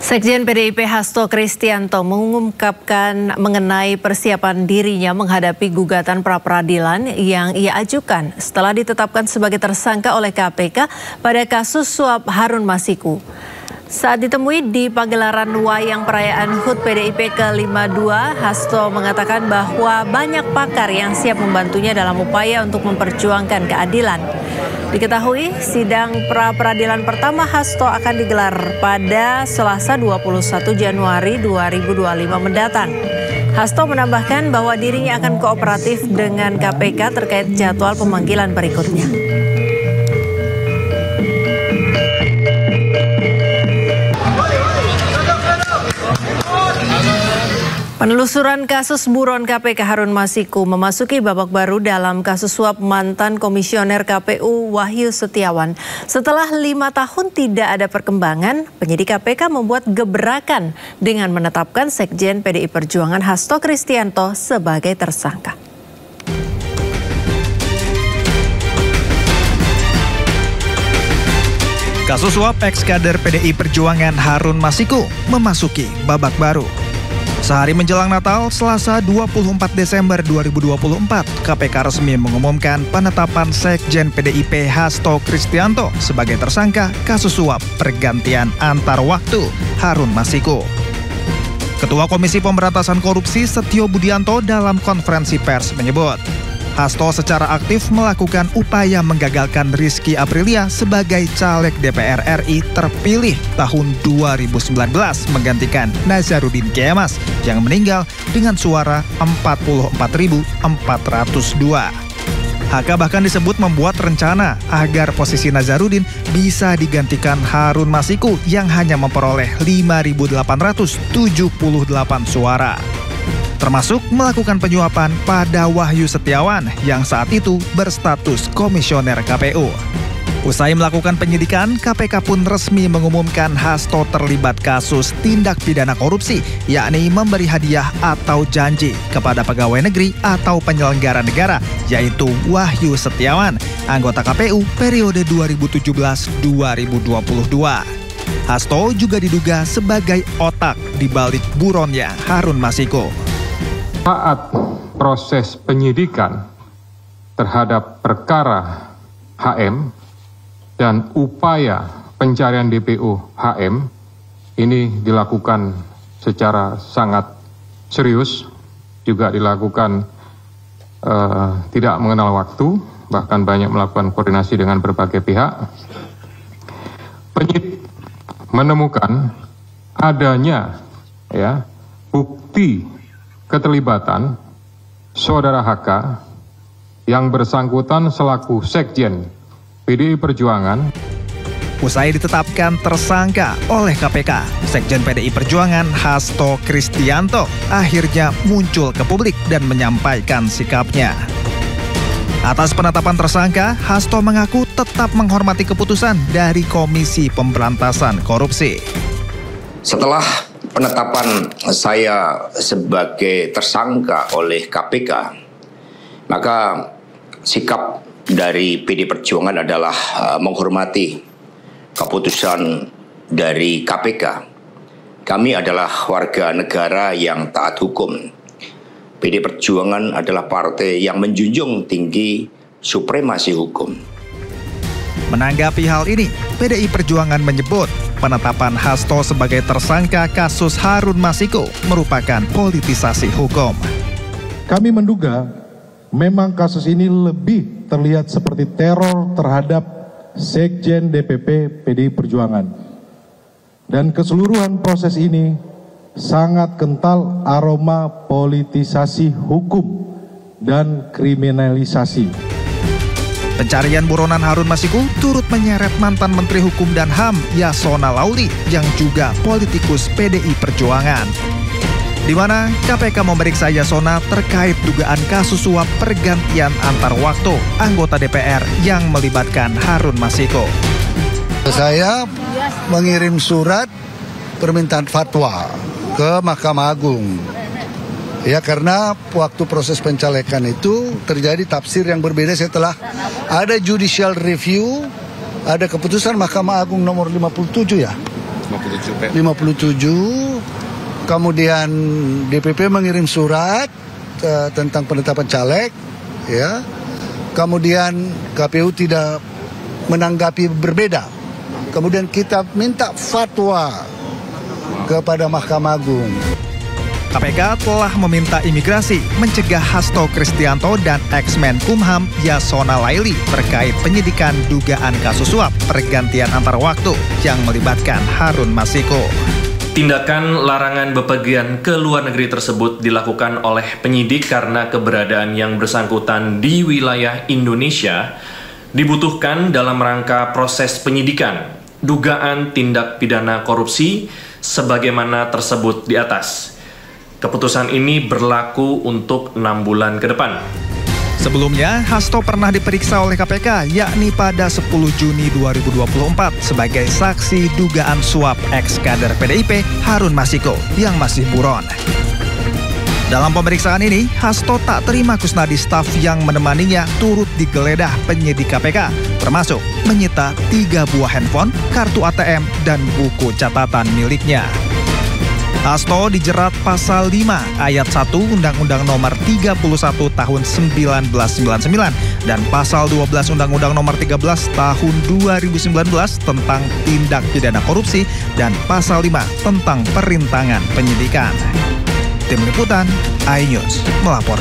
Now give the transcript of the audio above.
Sekjen PDIP Hasto Kristianto mengungkapkan mengenai persiapan dirinya menghadapi gugatan pra-peradilan yang ia ajukan setelah ditetapkan sebagai tersangka oleh KPK pada kasus suap Harun Masiku. Saat ditemui di pagelaran wayang perayaan HUT PDIP ke-52, Hasto mengatakan bahwa banyak pakar yang siap membantunya dalam upaya untuk memperjuangkan keadilan. Diketahui sidang pra-peradilan pertama Hasto akan digelar pada Selasa 21 Januari 2025 mendatang. Hasto menambahkan bahwa dirinya akan kooperatif dengan KPK terkait jadwal pemanggilan berikutnya. Penelusuran kasus buron KPK Harun Masiku memasuki babak baru dalam kasus suap mantan komisioner KPU Wahyu Setiawan. Setelah 5 tahun tidak ada perkembangan, penyidik KPK membuat gebrakan dengan menetapkan Sekjen PDI Perjuangan Hasto Kristianto sebagai tersangka. Kasus suap ex-kader PDI Perjuangan Harun Masiku memasuki babak baru. Sehari menjelang Natal, Selasa 24 Desember 2024, KPK resmi mengumumkan penetapan Sekjen PDIP Hasto Kristianto sebagai tersangka kasus suap pergantian antar waktu Harun Masiku. Ketua Komisi Pemberantasan Korupsi Setio Budianto dalam konferensi pers menyebut, Hasto secara aktif melakukan upaya menggagalkan Rizky Aprilia sebagai caleg DPR RI terpilih tahun 2019 menggantikan Nazarudin Kemas yang meninggal dengan suara 44.402. HK bahkan disebut membuat rencana agar posisi Nazarudin bisa digantikan Harun Masiku yang hanya memperoleh 5.878 suara. Termasuk melakukan penyuapan pada Wahyu Setiawan yang saat itu berstatus komisioner KPU. Usai melakukan penyidikan, KPK pun resmi mengumumkan Hasto terlibat kasus tindak pidana korupsi, yakni memberi hadiah atau janji kepada pegawai negeri atau penyelenggara negara, yaitu Wahyu Setiawan, anggota KPU periode 2017-2022. Hasto juga diduga sebagai otak di balik buronnya Harun Masiku. Saat proses penyidikan terhadap perkara HM dan upaya pencarian DPO HM ini dilakukan secara sangat serius, juga dilakukan tidak mengenal waktu, bahkan banyak melakukan koordinasi dengan berbagai pihak. Penyidik menemukan adanya bukti keterlibatan saudara HK yang bersangkutan selaku Sekjen PDI Perjuangan. Usai ditetapkan tersangka oleh KPK, Sekjen PDI Perjuangan Hasto Kristianto akhirnya muncul ke publik dan menyampaikan sikapnya. Atas penetapan tersangka, Hasto mengaku tetap menghormati keputusan dari Komisi Pemberantasan Korupsi. Setelah penetapan saya sebagai tersangka oleh KPK, maka sikap dari PDI Perjuangan adalah menghormati keputusan dari KPK. Kami adalah warga negara yang taat hukum. PDI Perjuangan adalah partai yang menjunjung tinggi supremasi hukum. Menanggapi hal ini, PDI Perjuangan menyebut penetapan Hasto sebagai tersangka kasus Harun Masiku merupakan politisasi hukum. Kami menduga memang kasus ini lebih terlihat seperti teror terhadap Sekjen DPP PDI Perjuangan. Dan keseluruhan proses ini sangat kental aroma politisasi hukum dan kriminalisasi. Pencarian buronan Harun Masiku turut menyeret mantan Menteri Hukum dan HAM Yasona Lauli yang juga politikus PDI Perjuangan. Di mana KPK memeriksa Yasona terkait dugaan kasus suap pergantian antar waktu anggota DPR yang melibatkan Harun Masiku. Saya mengirim surat permintaan fatwa ke Mahkamah Agung. Ya, karena waktu proses pencalekan itu terjadi tafsir yang berbeda setelah ada judicial review, ada keputusan Mahkamah Agung nomor 57 ya. 57. Kemudian DPP mengirim surat tentang penetapan caleg, ya. Kemudian KPU tidak menanggapi berbeda. Kemudian kita minta fatwa kepada Mahkamah Agung. KPK telah meminta imigrasi mencegah Hasto Kristianto dan ex-Menkumham Yasona Laili terkait penyidikan dugaan kasus suap pergantian antar waktu yang melibatkan Harun Masiku. Tindakan larangan bepergian ke luar negeri tersebut dilakukan oleh penyidik karena keberadaan yang bersangkutan di wilayah Indonesia dibutuhkan dalam rangka proses penyidikan dugaan tindak pidana korupsi sebagaimana tersebut di atas. Keputusan ini berlaku untuk 6 bulan ke depan. Sebelumnya, Hasto pernah diperiksa oleh KPK, yakni pada 10 Juni 2024 sebagai saksi dugaan suap ex-kader PDIP Harun Masiku yang masih buron. Dalam pemeriksaan ini, Hasto tak terima Kusnadi staf yang menemaninya turut digeledah penyidik KPK, termasuk menyita 3 buah handphone, kartu ATM, dan buku catatan miliknya. Hasto dijerat pasal 5 ayat 1 Undang-Undang Nomor 31 Tahun 1999 dan pasal 12 Undang-Undang Nomor 13 Tahun 2019 tentang tindak pidana korupsi dan pasal 5 tentang perintangan penyidikan. Tim Liputan iNews melapor.